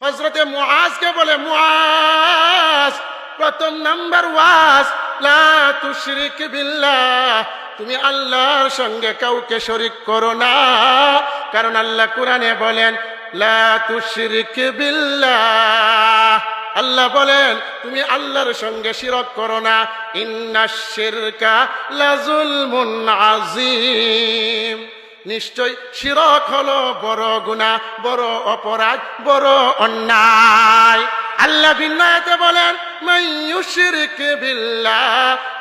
হযরতে মুআজকে বলে, মুআজ, প্রথম নাম্বার ওয়াজ লা তুশরিক বিল্লাহ, তুমি আল্লাহর সঙ্গে কাউকে শরীক করো না। কারণ আল্লাহ কোরআনে বলেন লা তুশরিক বিল্লাহ, আল্লাহ বলেন তুমি আল্লাহর সঙ্গে শিরক করো না। ইন্নাশ শিরকা লাযুলমুন আযীম, নিশ্চয় শিরক হলো বড় গুনাহ, বড় অপরাধ, বড় অন্যায়। আল্লাহ বিন্যায়তে বলেন মান ইউশরিক বিল্লাহ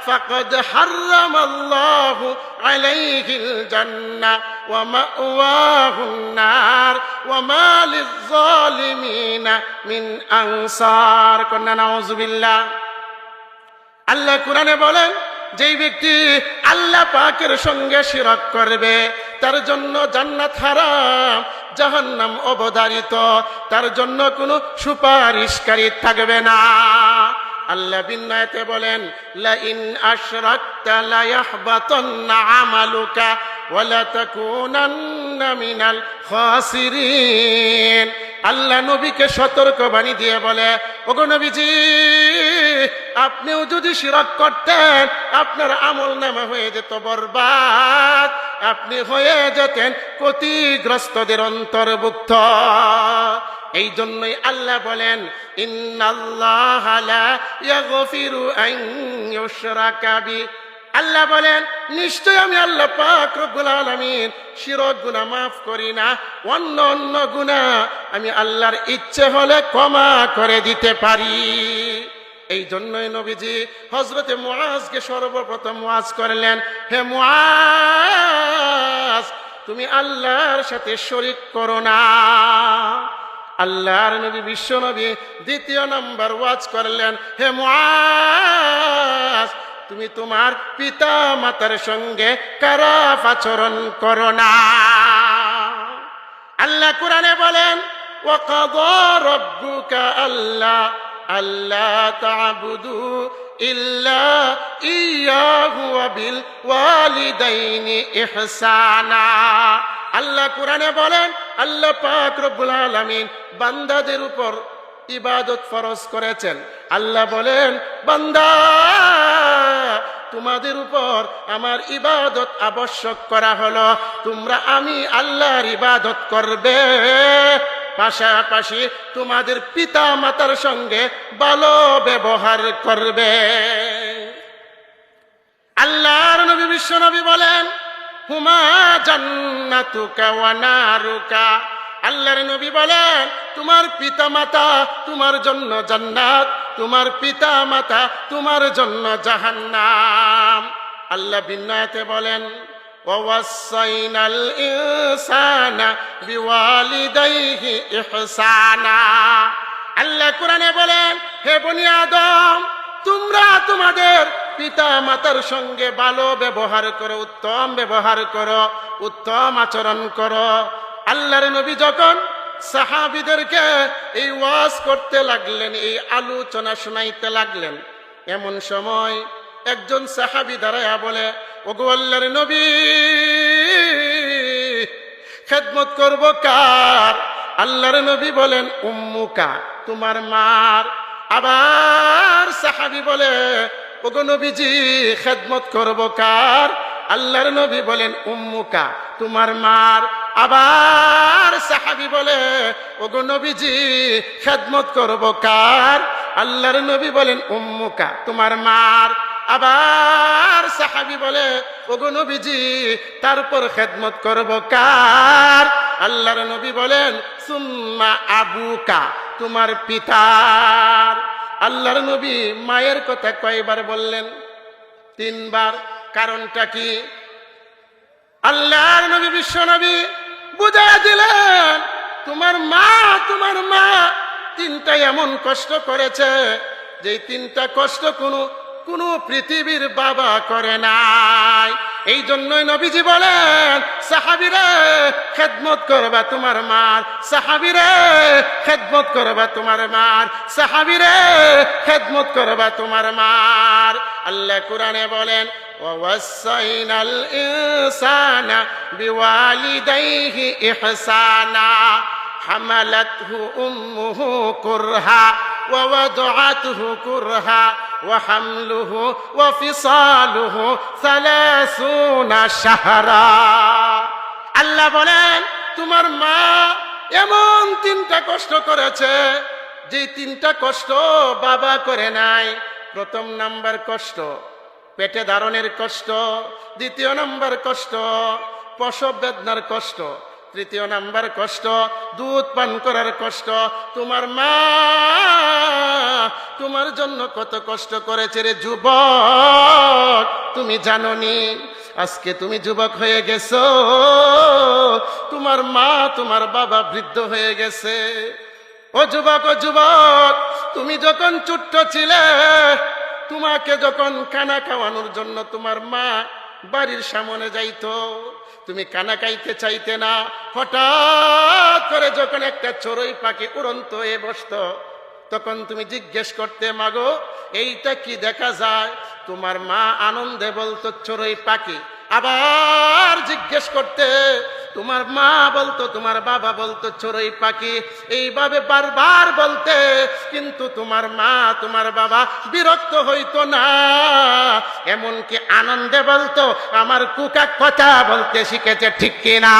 ফাকাদ হারামাল্লাহু আলাইহিল জান্নাহ ওয়া মাওয়াহুন নার ওয়া মা লিয-যালিমিনা মিন আনসার। কন্যা নাউযুবিল্লাহ। আল্লাহ কোরআনে বলেন যেই ব্যক্তি আল্লাহ পাকের সঙ্গে শিরক করবে তার জন্য জান্নাত হারাম, জাহান্নাম অবধারিত, তার জন্য কোনো সুপারিশকারী থাকবে না। আল্লাহ বিন্যায়তে বলেন লা ইন আশরাকতা লা ইয়াহবাতান্না আমালুকা ওয়া লা তাকুনান্না মিনাল খাসিরিন। আল্লাহ নবীকে সতর্কবাণী দিয়ে বলে, ওগো নবীজি, আপনিও যদি শিরক করতেন আপনার আমলনামা হয়ে যেত বরবাদ, আপনি হয়ে যেতেন ক্ষতিগ্রস্তদের অন্তর্ভুক্ত। এই জন্যই আল্লাহ বলেন ইন্নাল্লাহা লা ইয়াগফিরু আন ইউশরাকা বিহি, আল্লাহ বলেন নিশ্চয় আমি আল্লাহ পাক রব্বুল আলামিন শিরক গুনাহ মাফ করি না, অন্য অন্য গুনাহ আমি আল্লাহর ইচ্ছে হলে ক্ষমা করে দিতে পারি। এই জন্যই নবীজি হযরতে মুআজকে সর্বপ্রথম ওয়াজ করলেন, হে মুআজ, তুমি আল্লাহর সাথে শরীক করো না। আল্লাহর নবী বিশ্ব নবী দ্বিতীয় নাম্বার ওয়াজ করলেন, হে মুআজ, তুমি তোমার পিতা মাতার সঙ্গে খারাপ আচরণ করো না। আল্লাহ কোরআনে বলেন ওয়া কাযা রাব্বুকা আল্লা তা'বুদু ইল্লা ইয়্যাহু ওয়া বিল ওয়ালিদাইনি ইহসানা। আল্লাহ কোরআনে বলেন আল্লাহ পাক রব্বুল আলামিন বান্দাদের উপর ইবাদত ফরজ করেছেন। আল্লাহ বলেন, বান্দা, তোমাদের উপর আমার ইবাদত আবশ্যক করা হলো, তোমরা আমি আল্লাহর ইবাদত করবে, পাশাপাশি তোমাদের পিতা মাতার সঙ্গে ভালো ব্যবহার করবে। আল্লাহর নবী বিশ্ব নবী বলেন হুমা জান্নাতুকা ওয়া নারুকা। আল্লাহর নবী বলেন তোমার পিতা মাতা তোমার জন্য জান্নাত, তোমার পিতা মাতা তোমার জন্য জাহান্নাম। আল্লাহ বিন্যায়তে বলেন ওয়াসাইনাল ইনসানা বিওয়ালিদাইহি ইহসানা। আল্লাহ কোরআনে বলেন, হে বনি আদম, তোমরা তোমাদের পিতা মাতার সঙ্গে ভালো ব্যবহার করো, উত্তম ব্যবহার করো, উত্তম আচরণ করো। আল্লাহর নবী যখন সাহাবীদেরকে এই ওয়াজ করতে লাগলেন, এই আলোচনা শোনাইতে লাগলেন, এমন সময় একজন সাহাবী দাঁড়ায়া বলে, ওগো আল্লাহর নবী, খেদমত করব কার? আল্লাহর নবী বলেন উম্মুকা, তোমার মার। আবার সাহাবী বলে, ওগো নবীজি, খেদমত করব কার? আল্লাহর নবী বলেন উম্মুকা, তোমার মার। আবার সাহাবী বলে, ওগো নবীজি, খেদমত করব কার? আল্লাহর নবী বলেন উম্মুকা, তোমার মার। আবার সাহাবী বলে, ওগো নবীজি, তারপর খেদমত করব কার? আল্লাহর নবী বলেন সুম্মা আবুকা, তোমার পিতার। আল্লাহর নবী মায়ের কথা কয়বার বললেন? 3 বার। কারণটা কি? আল্লাহর নবী বিশ্ব নবী বুঝাইয়া দিলেন, তোমার মা 3টা এমন কষ্ট করেছে যে 3টা কষ্ট কোনো পৃথিবীর বাবা করে নাই। এই জন্যই নবীজি বলেন, সাহাবীরে খেদমত করবা তোমার মার, সাহাবীরে খেদমত করবা তোমার মার, সাহাবীরে খেদমত করবা তোমার মার। আল্লাহ কোরআনে বলেন ওয়াসাইনাল ইনসানা বিওয়ালিদাইহি ইহসানা। হামালাতহু উম্মুহু কুরহা ওয়া ওয়াদআতহু কুরহা ওয়া হামলুহু ওয়া ফিসালুহু 30 শাহরা। আল্লাহ বলেন তোমার মা এমন 3টা কষ্ট করেছে, যে 3টা কষ্ট বাবা করে নাই। প্রথম নাম্বার কষ্ট পেটে ধারণের কষ্ট, দ্বিতীয় নাম্বার কষ্ট প্রসব বেদনার কষ্ট, তৃতীয় নাম্বার কষ্ট দুধ পান করার কষ্ট। তোমার মা তোমার জন্য কত কষ্ট করেছে রে যুবক, তুমি জানোনি? আজকে তুমি যুবক হয়ে গেছো, তোমার মা তোমার বাবা বৃদ্ধ হয়ে গেছে। ও যুবক, ও যুবক, তুমি যখন ছোট্ট ছিলে, তোমাকে যখন কানা খাওয়ানোর জন্য তোমার মা বাড়ির সামনে যাইতো, তুমি কানা খাইতে চাইতে না। হঠাৎ করে যখন একটা চড়ুই পাখি উড়ন্ত হয়ে বসতো, তখন তুমি জিজ্ঞেস করতে, মাগো এইটা কি দেখা যায়? তোমার মা আনন্দে বলতো চড়ুই পাখি। আবার জিজ্ঞেস করতে, তোমার মা বলতো, তোমার বাবা বলতো চড়ুই পাখি। এইভাবে বারবার বলতে, কিন্তু তোমার মা তোমার বাবা বিরক্ত হইতো না, এমনকি আনন্দে বলতো। আমার কুকা কথা বলতে শিখেছে, ঠিক কিনা?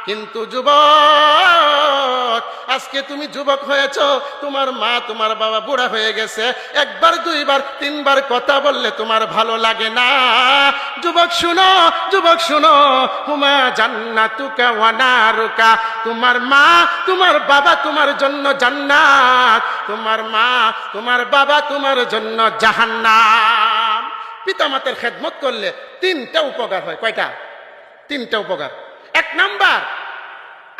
কিন্তু যুবক, আজকে তুমি যুবক হয়েছ, তোমার মা তোমার বাবা বুড়া হয়ে গেছে, একবার দুইবার তিনবার কথা বললে তোমার ভালো লাগে না। যুবক শুনো, যুবক শুনো, হুমা জান্নাতুকা ওয়া নারুকা। তোমার মা তোমার বাবা তোমার জন্য জান্নাত, তোমার মা তোমার বাবা তোমার জন্য জাহান্নাম। পিতামাতার খেদমত করলে 3টা উপকার হয়। কয়টা? 3টা উপকার। 1 নাম্বার,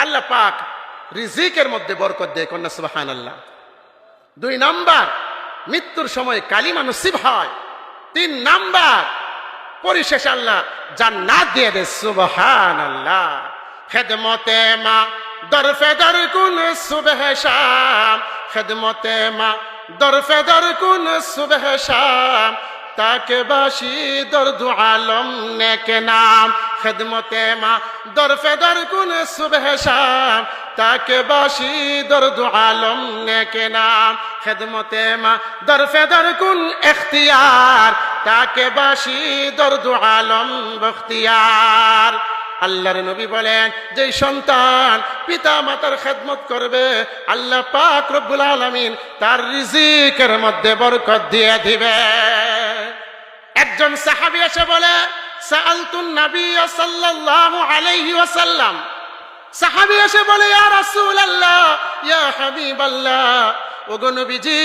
আল্লাহ পাক রিজিকের মধ্যে বরকত দেয়, কন্যা সুবহানাল্লাহ। 2 নাম্বার, মৃত্যুর সময় কালিমা নসিব হয়। 3 নাম্বার, পরিশেষে আল্লাহ জান্নাত দিয়ে দেয়, সুবহানাল্লাহ। খেদমতে মা দরফেদর কুন সুবহ শাম, খেদমতে মা দরফেদর কুন সুবহ শাম, তাকে বাসি দর্দু আলম নেকে নাম। খেদমতে মা দরফেদর কুন সুবহ শাম, তাকে বাসি দর্দু আলম নেকে নাম। খেদমতে মা দরফেদর কুন এখতিয়ার, তাকে বাসি দর্দু আলম বখতিয়ার। আল্লাহর নবী বলেন, যেই সন্তান পিতা মাতার খেদমত করবে, আল্লাহ পাক রব্বুল আলামিন তার রিজিকের মধ্যে বরকত দিয়ে দিবে। একজন সাহাবী এসে বলে, সাআলতুন নবী সাল্লাল্লাহু আলাইহি ওয়াসাল্লাম। সাহাবী এসে বলে, ইয়া রাসূলুল্লাহ, ইয়া হাবিবাল্লাহ, ওগো নবীজি,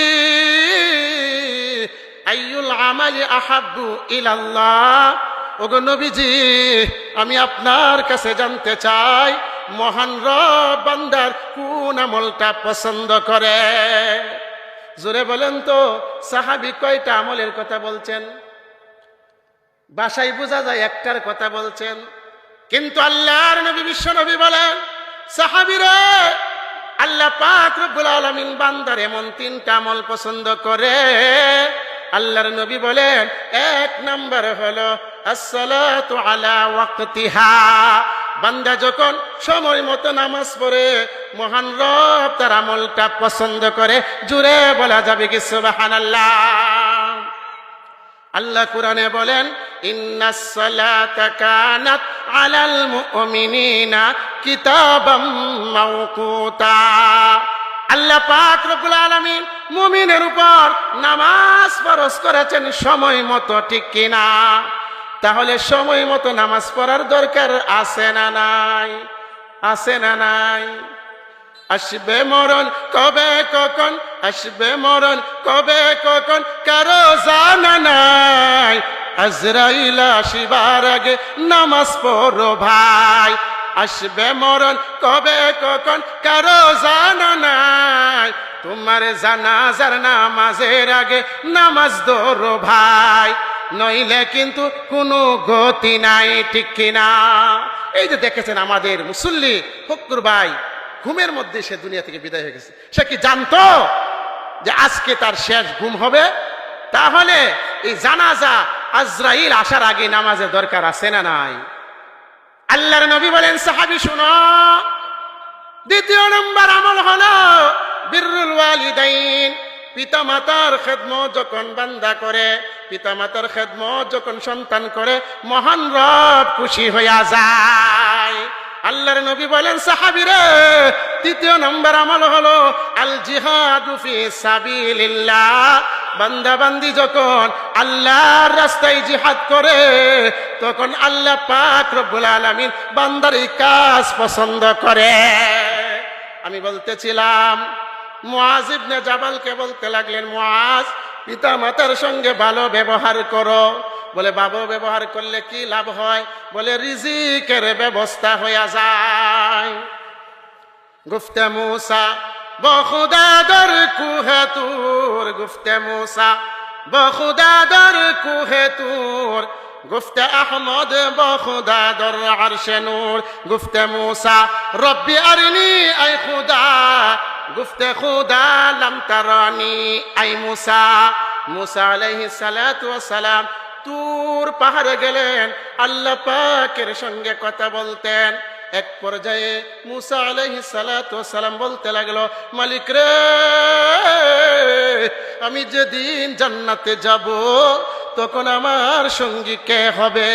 আইয়ুল আমালি আহাব্বু ইলাল্লাহ। ওগো নবীজি, আমি আপনার কাছে জানতে চাই, মহান রব বান্দার কোন আমলটা পছন্দ করে? জোরে বলেন তো, সাহাবী কয়টা আমলের কথা বলছেন? ভাষায় বোঝা যায় একটার কথা বলছেন, কিন্তু আল্লাহর নবী বিশ্ব নবী বলেন, সাহাবীরা, আল্লাহ পাক রব্বুল আলামিন বান্দার এমন 3টা আমল পছন্দ করে। আল্লাহর নবী বলেন, 1 নাম্বার হলো আসসালাতু আলা ওয়াক্তিহা। বান্দা যখন সময় মতো নামাজ পড়ে, মহান রব তার আমলটা পছন্দ করে। জুড়ে বলা যাবে কি সুবহানাল্লাহ? আল্লাহ কুরআনে বলেন, ইন্নাস সালাতা কানাত আলাল মুমিনিনা কিতাবাম মাওকুতা। আল্লাহ পাক রব্বুল আলামিন মুমিনের উপর নামাজ ফরজ করেছেন সময় মতো, ঠিক কিনা? তাহলে সময় মতো নামাজ পড়ার দরকার আছে না নাই? আছে না নাই? আসবে মরণ কবে কখন, আসবে মরণ কবে কখন, কারো জানা নাই। আজরাইল আসিবার আগে নামাজ পড়ো ভাই। আসবে মরণ কবে কখন, কারো জানা নাই। তোমার জানাজার নামাজের আগে নামাজ ধরো ভাই, নইলে কিন্তু কোনো গতি নাই, ঠিক কিনা? এই যে দেখেছেন আমাদের মুসল্লি ফকরুর ভাই, ঘুমের মধ্যে সে দুনিয়া থেকে বিদায় হয়ে গেছে। সে কি জানতো যে আজকে তার শেষ ঘুম হবে? তাহলে এই জানাজা আজরাইল আসার আগে নামাজের দরকার আছে না নাই? আল্লাহর নবী বলেন, সাহাবী শুনো, দ্বিতীয় নম্বর আমল হলো বিররুল ওয়ালিদাইন, পিতামাতার খেদমত যখন বান্দা করে, পিতামাতার খেদমত যখন সন্তান করে, মহান রব খুশি হইয়া যায়। আল্লাহর নবী বলেন সাহাবীরা, তৃতীয় নম্বর আমল হলো আল জিহাদু ফি সাবিলিল্লাহ, বান্দা বান্দি যখন আল্লাহর রাস্তায় জিহাদ করে তখন আল্লাহ পাক রব্বুল আলামিন বান্দার এই কাজ পছন্দ করে। আমি বলতেছিলাম মুআজ ইবনে জাবালকে বলতে লাগলেন, মুআজ, পিতা মাতার সঙ্গে ভালো ব্যবহার করো। বলে ভালো ব্যবহার করলে কি লাভ হয়? বলে রিজিকের ব্যবস্থা হয়ে যায়। গুফতে মুসা বখুদা দর কুহে তুর, গুফতে মুসা বখুদা দর কুহে তুর, গুফতে আহমদ বখুদা দর আরশে নূর, গুফতে মুসা রব্বি আরিনি আই খুদা, গুফতে খুদা লাম তারানি আই মুসা। মুসা আলাইহিস সালাতু ওয়াস সালাম তুর পাহাড়ে গেলেন, আল্লাহ পাকের সঙ্গে কথা বলতেন। এক পর্যায়ে মুসা আলাইহিস সালাতু ওয়াস সালাম বলতে লাগলো, মালিক রে, আমি যেদিন জান্নাতে যাব তখন আমার সঙ্গী কে হবে?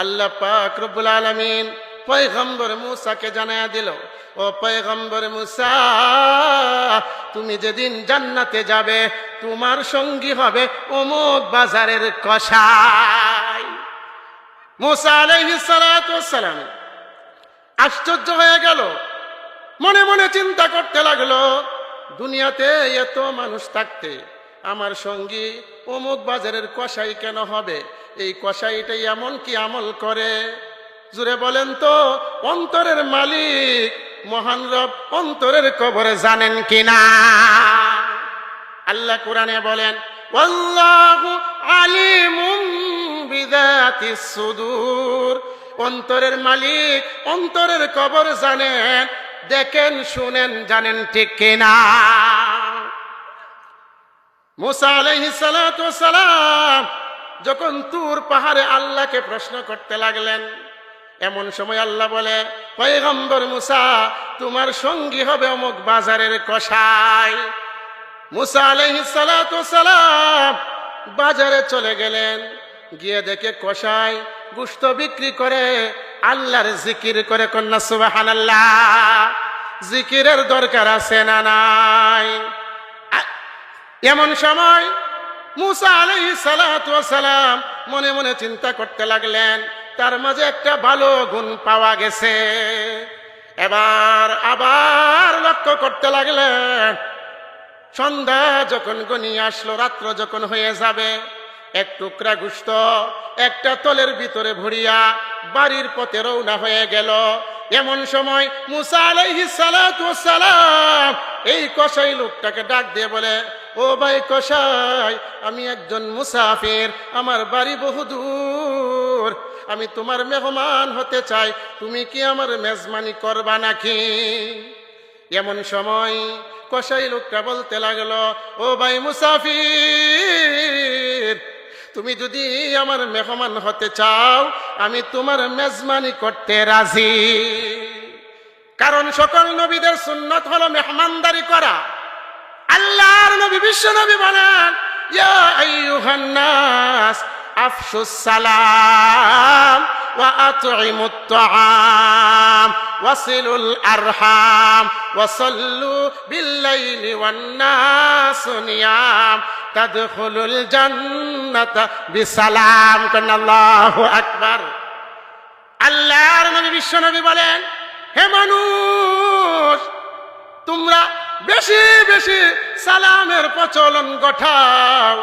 আল্লাহ পাক রব্বুল আলামিন পয়গম্বর মুসাকে জানায়া দিল, ও পয়গম্বর মুসা, তুমি যেদিন জান্নাতে যাবে তোমার সঙ্গী হবে অমুক বাজারের কসাই। মুসা আলাইহিস সালাতু ওয়াস সালাম আশ্চর্য হয়ে গেল, মনে মনে চিন্তা করতে লাগলো, দুনিয়াতে এত মানুষ থাকতে আমার সঙ্গী অমুক বাজারের কসাই কেন হবে? এই কসাইটাই এমন কি আমল করে? জুড়ে বলেন তো, অন্তরের মালিক মহান রব অন্তরের কবরে জানেন কিনা? আল্লাহ কোরআনে বলেন, ওয়াল্লাহু আলিমুম বিযাতিস সুদূর, অন্তরের মালিক অন্তরের কবর জানেন, দেখেন শুনেন জানেন ঠিক কিনা? মুসা আলাইহিস সালাতু ওয়াস সালাম যখন তুর পাহাড়ে আল্লাহকে প্রশ্ন করতে লাগলেন, এমন সময় আল্লাহ বলে, পয়গম্বর মুসা, তোমার সঙ্গী হবে অমুক বাজারের কসাই। মুসা আলাইহিস সালাতু ওয়াস সালাম বাজারে চলে গেলেন, গিয়ে দেখে কসাই গোশত বিক্রি করে, আল্লাহর জিকির করে। কন্যা সুবহানাল্লাহ। জিকিরের দরকার আছে না নাই? এমন সময় মুসা আলাইহিস সালাতু ওয়াস সালাম মনে মনে চিন্তা করতে লাগলেন, তার মাঝে একটা ভালো গুণ পাওয়া গেছে। এবার আবার লক্ষ্য করতে লাগলেন, সন্ধ্যা যখন ঘনিয়ে আসলো, রাত্র যখন হয়ে যাবে, এক টুকরা গোশত একটা তলের ভিতরে ভরিয়া বাড়ির পথে রওনা হয়ে গেল। এমন সময় মুসা আলাইহিস সালাতু ওয়াস সালাম এই কসাই লোকটাকে ডাক দিয়ে বলে, ও ভাই কসাই, আমি একজন মুসাফির, আমার বাড়ি বহুদূর, আমি তোমার মেহমান হতে চাই, তুমি কি আমার মেজবানি করবা নাকি? এমন সময় কসাই লোকটা বলতে লাগলো, ও ভাই মুসাফির, তুমি যদি আমার মেহমান হতে চাও আমি তোমার মেজবানি করতে রাজি। কারণ সকল নবীদের সুন্নত হলো মেহমানদারি করা। আল্লাহর নবী বিশ্ব নবী বলেন, ইয়া আইয়ুহান নাস আফশুস সালাম ওয়া আতঈমুত তাআম ওয়াসিলুল আরহাম ওয়া সাল্লু বিল-লাইলি ওয়ান-নাসু নিয়াম তাদখুলুল জান্নাতা বিসালাম। আল্লাহু আকবার। আল্লাহর নবী বিশ্ব নবী বলেন, হে মানুষ, তোমরা বেশি বেশি সালামের প্রচলন ঘটাও,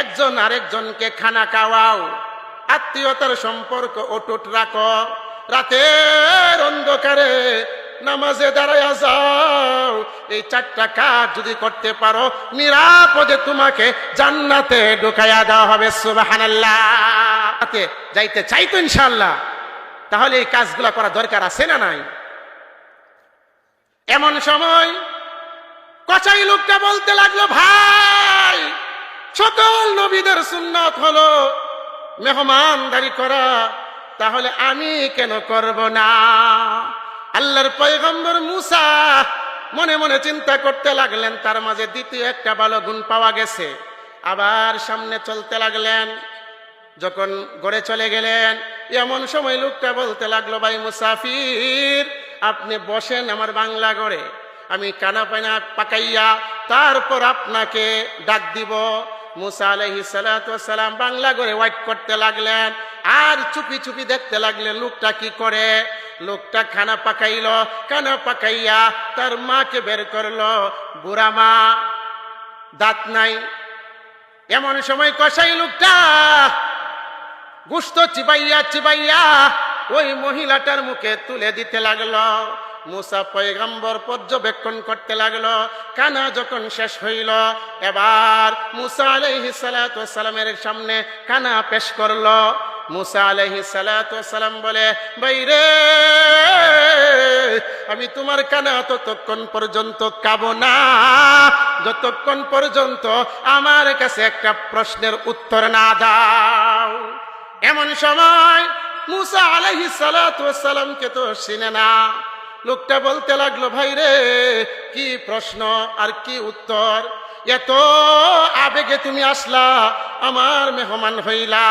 একজন আরেকজনকে খানা খাওয়াও, আত্মীয়তার সম্পর্ক অটুট রাখো, রাতের অন্ধকারে নামাজে দাঁড়ায়া যাও। এই চারটা কাজ যদি করতে পারো, নিরাপদে তোমাকে জান্নাতে ঢুকাইয়া দেওয়া হবে। সুবহানাল্লাহ। যাইতে চাইতো ইনশাআল্লাহ, তাহলে এই কাজগুলা করা দরকার আছে না নাই? এমন সময় কসাই লোকটা বলতে লাগলো, ভাই, সকল নবীদের সুন্নাত হলো মেহমানদারি করা, তাহলে আমি কেন করব না? আল্লাহর পয়গম্বর মুসা মনে মনে চিন্তা করতে লাগলেন, তার মাঝে দ্বিতীয় একটা ভালো গুণ পাওয়া গেছে। আবার সামনে চলতে লাগলেন। যখন গড়ে চলে গেলেন, এমন সময় লোকটা বলতে লাগলো, ভাই মুসাফির, আপনি বসেন আমার বাংলা ঘরে, আমি কানা পানা পাকাইয়া তারপর আপনাকে ডাক দিব। মুসা আলাইহিস সালাতু ওয়াস সালাম বাংলা ঘরে ওয়াইট করতে লাগলেন, আর চুপি চুপি দেখতে লাগলেন লোকটা কি করে। লোকটা খানা পাকাইল, খানা পাকাইয়া তার মাকে বের করলো। বুড়া মা, দাঁত নাই। এমন সময় কসাই লোকটা গোশত চিবাইয়া চিবাইয়া ওই মহিলাটার মুখে তুলে দিতে লাগলো। মুসা পয়গম্বর পর্যবেক্ষণ করতে লাগলো। কানা যখন শেষ হইল, এবার মুসা আলাইহিস সালাতু ওয়াস সালামের সামনে কানা পেশ করলো। মুসা আলাইহিস সালাতু ওয়াস সালাম বলে, বাইরে, আমি তোমার কানা ততক্ষণ পর্যন্ত খাবো না যতক্ষণ পর্যন্ত আমার কাছে একটা প্রশ্নের উত্তর না দাও। এমন সময় মুসা আলাইহিস সালাতু ওয়াস সালামকে তো চিনে না। লোকটা বলতে লাগলো, ভাই রে, কি প্রশ্ন আর কি উত্তর? এত আবেগে তুমি আসলা, আমার মেহমান হইলা,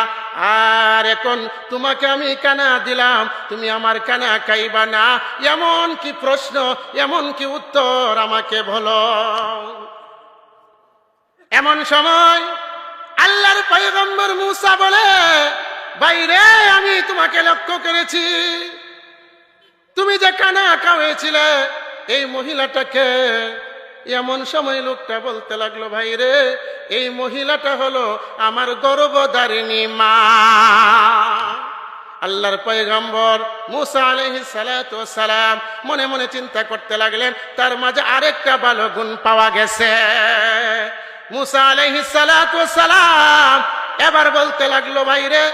আর এখন তোমাকে আমি কানা দিলাম, তুমি আমার কানা খাইবা না? এমন কি প্রশ্ন, এমন কি উত্তর আমাকে বলো। এমন সময় আল্লাহর পয়গম্বর মুসা বলে, বাইরে, আমি তোমাকে লক্ষ্য করেছি, তুমি যে কানা খাওয়াইছিলে এই মহিলাটাকে। এমন সময় লোকটা বলতে লাগলো, ভাই রে, এই মহিলাটা হলো আমার গর্ভধারিণী মা। আল্লাহর পয়গম্বর মুসা আলাইহিস সালাতু ওয়াস সালাম মনে মনে চিন্তা করতে লাগলেন, তার মাঝে আরেকটা ভালো গুণ পাওয়া গেছে। মুসা আলাইহিস সালাতু ওয়াস সালাম এবার বলতে লাগলো, ভাই রে,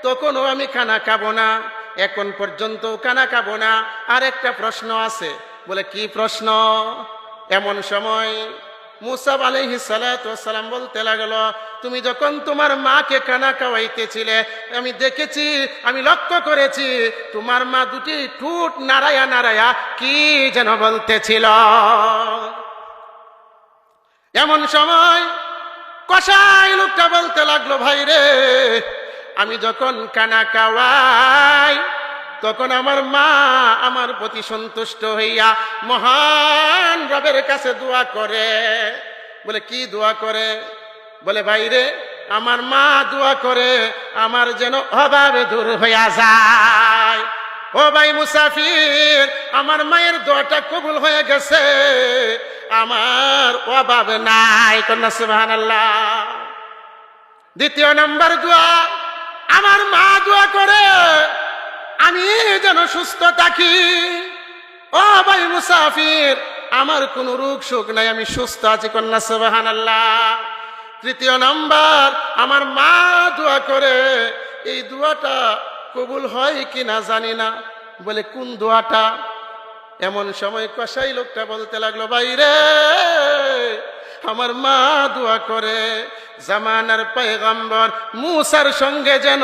তখনও আমি খানা খাবো না, এখন পর্যন্ত খানা খাবো না, আরেকটা প্রশ্ন আছে। বলে, কি প্রশ্ন? এমন সময় মুসা আলাইহিস সালাতু ওয়াস সালাম বলতে লাগলো, তুমি যখন তোমার মাকে খানা খাওয়াইতেছিলে, আমি দেখেছি, আমি লক্ষ্য করেছি, তোমার মা দুটি ঠোঁট নাড়ায়া নাড়ায়া কি যেন বলতেছিল। এমন সময় কসাই লোকটা বলতে লাগলো, ভাই রে, আমি যখন খানা খাওয়াই তখন আমার মা আমার প্রতি সন্তুষ্ট হইয়া মহান রবের কাছে দোয়া করে। বলে, কি দোয়া করে? বলে, ভাইরে, আমার মা দোয়া করে আমার যেন অভাব দূর হইয়া যায়। ও ভাই মুসাফির, আমার মায়ের দোয়াটা কবুল হয়ে গেছে, আমার অভাব নাই। কন্যা সুবহানাল্লাহ। দ্বিতীয় নম্বর দোয়া, আমার মা দোয়া করে আমি যেন সুস্থ থাকি। ও ভাই মুসাফির, আমার কোন রোগ শোক নাই, আমি সুস্থ আছি। কন্যা সুবহানাল্লাহ। তৃতীয় নাম্বার, আমার মা দোয়া করে, এই দোয়াটা কবুল হয় কিনা জানি না। বলে, কোন দোয়াটা? এমন সময় কসাই লোকটা বলতে লাগলো, বাইরে, আমার মা দোয়া করে জামানার পয়গম্বর মুসার সঙ্গে যেন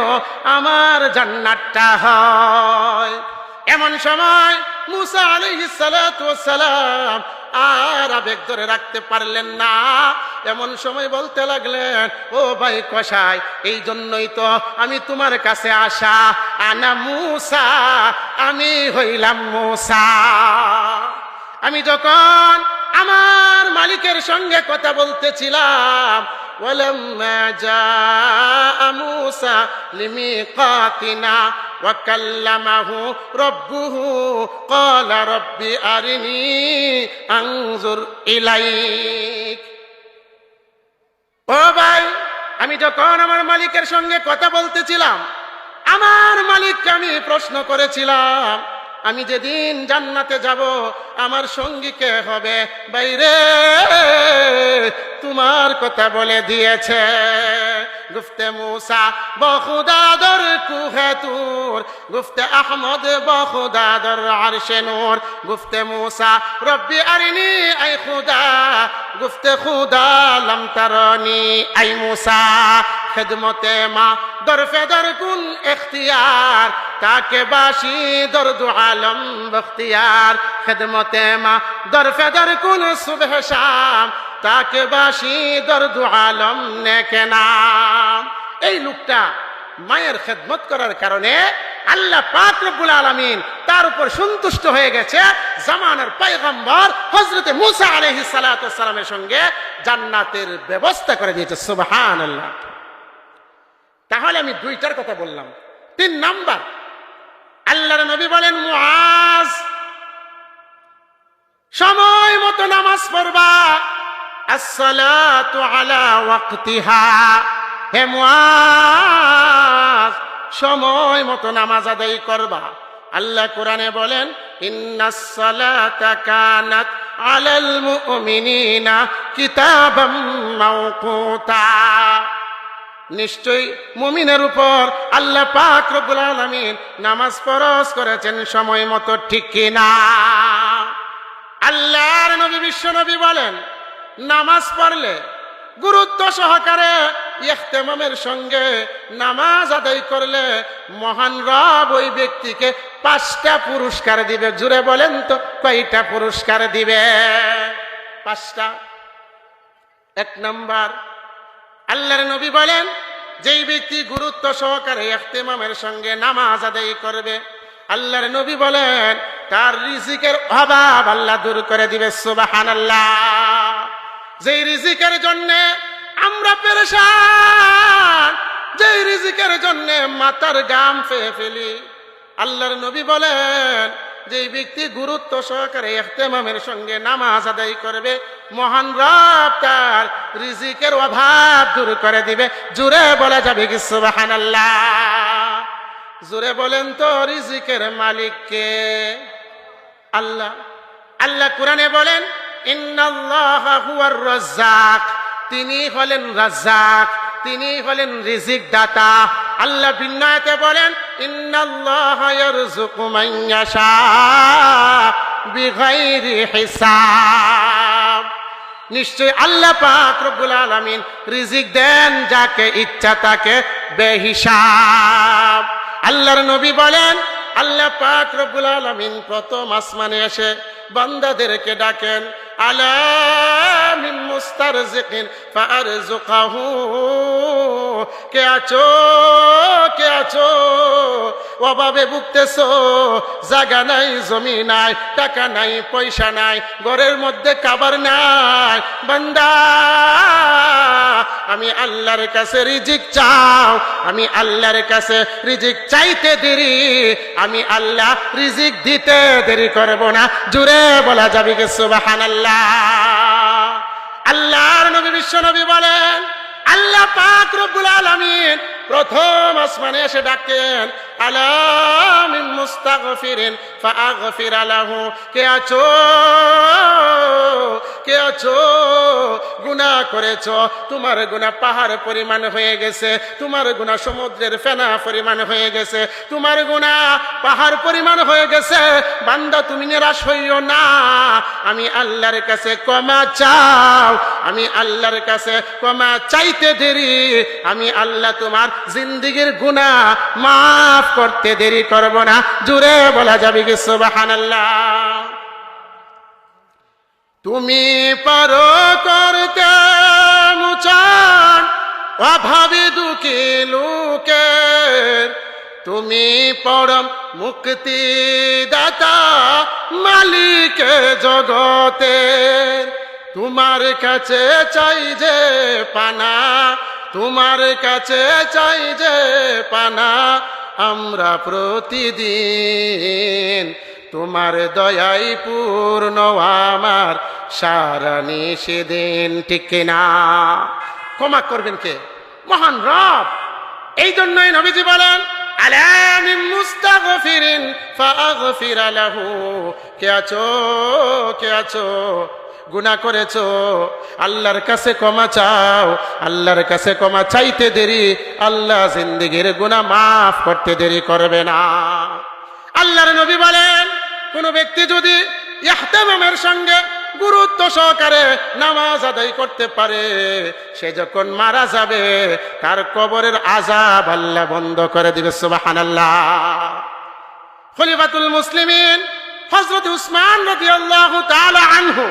আমার জান্নাতটা হয়। এমন সময় মুসা আলাইহিস সালাতু ওয়াস সালাম আর আবেগ ধরে রাখতে পারলেন না। এমন সময় বলতে লাগলেন, ও ভাই কসাই, এই জন্যই তো আমি তোমার কাছে আসা। আনা মুসা, আমি হইলাম মুসা। আমি যখন আমার মালিকের সঙ্গে কথা বলতেছিলাম, ওয়ালাম্মা জাআ মুসা লিমিকাতিনা ওয়া কাল্লামাহু রাব্বুহু ক্বালা রাব্বি আরিনি আনজুর ইলাইক। ও ভাই, আমি যখন আমার মালিকের সঙ্গে কথা বলতেছিলাম, আমার মালিককে আমি প্রশ্ন করেছিলাম, আমি যেদিন জান্নাতে যাব আমার সঙ্গী কে হবে? বাইরে, তোমার কথা বলে দিয়েছে। গুফতে মুসা বখুদা দর কুহে তুর, গুফতে আহমদ বখুদা দর আরশে নূর, গুফতে মুসা রব্বি আরিনি আই খুদা, গুফতে খুদা লাম তারানি আই মুসা। খেদমতে মা দর ফেদর কুন এখতিয়ার, তাকে বাসি দর্দ আলম বখতিয়ার খেদমতে মা দরফেদর কুন সুবহ শাম তাকে বাসি দর্দ আলম নেকে নাম। এই লোকটা মায়ের খেদমত করার কারণে আল্লাহ পাক রব্বুল আলামিন তার উপর সন্তুষ্ট হয়ে গেছে। জামানার পয়গম্বর হযরতে মূসা আলাইহিস সালাতু ওয়াস সালামের সঙ্গে জান্নাতের ব্যবস্থা করে দিয়েছে। সুবহানাল্লাহ। তাহলে আমি দুইটার কথা বললাম। 3 নাম্বার, আল্লাহর নবী বলেন, মুআজ সময় মতো নামাজ পড়বা, আসসালাতু আলা ওয়াক্তিহা। হে মুআজ সময় মতো নামাজ আদায় করবা। আল্লাহ কোরআনে বলেন, ইন্নাস সালাতা কানাত আলাল মুমিনিনা কিতাবাম মাওকুতা। নিশ্চয়ই মুমিনের উপর আল্লাহ পাক রব্বুল আলামিন নামাজ ফরজ করেছেন সময় মতো, ঠিক কিনা? আল্লাহর নবী বিশ্ব নবী বলেন, নামাজ পড়লে গুরুত্ব সহকারে ইহতেমামের সঙ্গে নামাজ আদায় করলে মহান রব ওই ব্যক্তিকে 5টা পুরস্কার দিবে। জুড়ে বলেন তো কয়টা পুরস্কার দিবে? 5টা। 1 নাম্বার, আল্লাহর নবী বলেন, যেই ব্যক্তি গুরুত্ব সহকারে ইহতেমামের সঙ্গে নামাজ আদায় করবে, আল্লাহর নবী বলেন তার রিজিকের অভাব আল্লাহ দূর করে দিবে। সুবহানাল্লাহ। যেই রিজিকের জন্য আমরা পেরেশান, যেই রিজিকের জন্য মাথার ঘাম ফেলে ফেলি, আল্লাহর নবী বলেন যেই ব্যক্তি গুরুত্ব সহকারে ইহতেমামের সঙ্গে নামাজ আদায় করবে, মহান রব তার রিজিকের অভাব দূর করে দিবে। জোরে বলা যাবে কি সুবহানাল্লাহ? জোরে বলেন তো রিজিকের মালিক কে? আল্লাহ। আল্লাহ কোরআনে বলেন, ইন্নাল্লাহা হুয়ার রাজ্জাক। তিনি হলেন রাজ্জাক, তিনি হলেন রিজিক দাতা। আল্লাহ ভিন্ন আয়াতে বলেন, ইন্নাল্লাহা ইয়ারযুকু মান ইয়াশা বিগাইরি হিসাব। নিশ্চয় আল্লাহ পাক রব্বুল আলামিন রিজিক দেন যাকে ইচ্ছা তাকে বেহিসাব। আল্লাহর নবী বলেন, আল্লাহ পাক রব্বুল আলামিন প্রথম আসমানে এসে বান্দাদেরকে ডাকেন, আলা মিন মুস্তারজিকিন ফারযুকহু। কে আছো, কে আছো? অভাবে ভুগতেছো, জায়গা নাই, জমি নাই, টাকা নাই, পয়সা নাই, ঘরের মধ্যে খাবার নাই। বান্দা, আমি আল্লাহর কাছে রিজিক চাও। আমি আল্লাহর কাছে রিজিক চাইতে দেরি, আমি আল্লাহ রিজিক দিতে দেরি করব না। জুড়ে বলা যাবে কি সুবহানাল্লাহ? আল্লাহর নবী বিশ্ব নবী বলেন, আল্লাহ পাক রব্বুল আলামিন প্রথম আসমানে এসে ডাকেন, আলা মিন মুস্তাগফিরিন ফাগফির লাহু। কে আছো, কে আছো? গুনাহ করেছো, তোমার গুনাহ পাহাড় পরিমাণ হয়ে গেছে, তোমার গুনাহ সমুদ্রের ফেনা পরিমাণ হয়ে গেছে, তোমার গুনাহ পাহাড় পরিমাণ হয়ে গেছে। বান্দা, তুমি নিরাশ হইও না, আমি আল্লাহর কাছে ক্ষমা চাও। আমি আল্লাহর কাছে ক্ষমা চাইতে দেরি, আমি আল্লাহ তোমার জিন্দেগীর গুনাহ মাফ করতে দেরি করব না। জোরে বলা যাবে কি সুবহানাল্লাহ? তুমি পারো করতে মুচান অভাবী দুঃখী লোকের, তুমি পরম মুক্তি দাতা মালিক জগতের। তোমার কাছে চাই যে পানা, তোমার কাছে চাই যে পানা, আমরা প্রতিদিন তোমার দয়াই পূর্ণ আমার সারা নিষেদিন। ঠিক কিনা? ক্ষমা করবেন কে? মহান রব। এই জন্যই নবীজি বলেন, আলা মিন মুস্তাগফিরিন ফাগফির লাহু। কে আছো, কে আছো? গুনাহ করেছো, আল্লাহর কাছে ক্ষমা চাও। আল্লাহর কাছে ক্ষমা চাইতে দেরি, আল্লাহ জিন্দেগীর গুনাহ মাফ করতে দেরি করবে না। আল্লাহর নবী বলেন, কোন ব্যক্তি যদি ইহতেমামের সঙ্গে গুরুত্ব সহকারে নামাজ আদায় করতে পারে, সে যখন মারা যাবে তার কবরের আযাব আল্লাহ বন্ধ করে দিবে। সুবহানাল্লাহ। খলিফাতুল মুসলিমিন হযরত উসমান রাদিয়াল্লাহু তাআলা আনহু,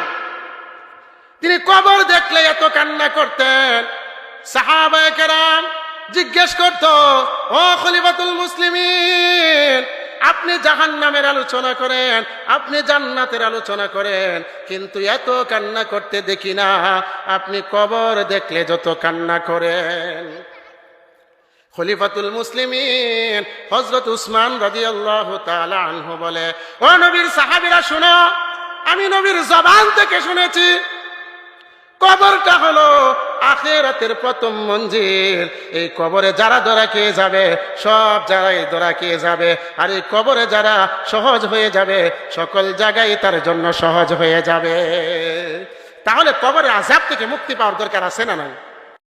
তিনি কবর দেখলে এত কান্না করতেন, সাহাবায়ে কেরাম জিজ্ঞেস করত, ও খলিফাতুল মুসলিমিন, আপনি জাহান্নামের আলোচনা করেন, আপনি জান্নাতের আলোচনা করেন, কিন্তু এত কান্না করতে দেখি না, আপনি কবর দেখলে যত কান্না করেন। খলিফাতুল মুসলিমিন হযরত উসমান রাদিয়াল্লাহু তাআলা আনহু বলে, ও নবীর সাহাবীরা শুনো, আমি নবীর জবান থেকে শুনেছি, কবরটা হলো আখিরাতের প্রথম মঞ্জিল। এই কবরে যারা ধরা খেয়ে যাবে, সব জায়গায় ধরা খেয়ে যাবে, আর এই কবরে যারা সহজ হয়ে যাবে, সকল জায়গায় তার জন্য সহজ হয়ে যাবে। তাহলে কবরের আযাব থেকে মুক্তি পাওয়ার দরকার আছে না নাই?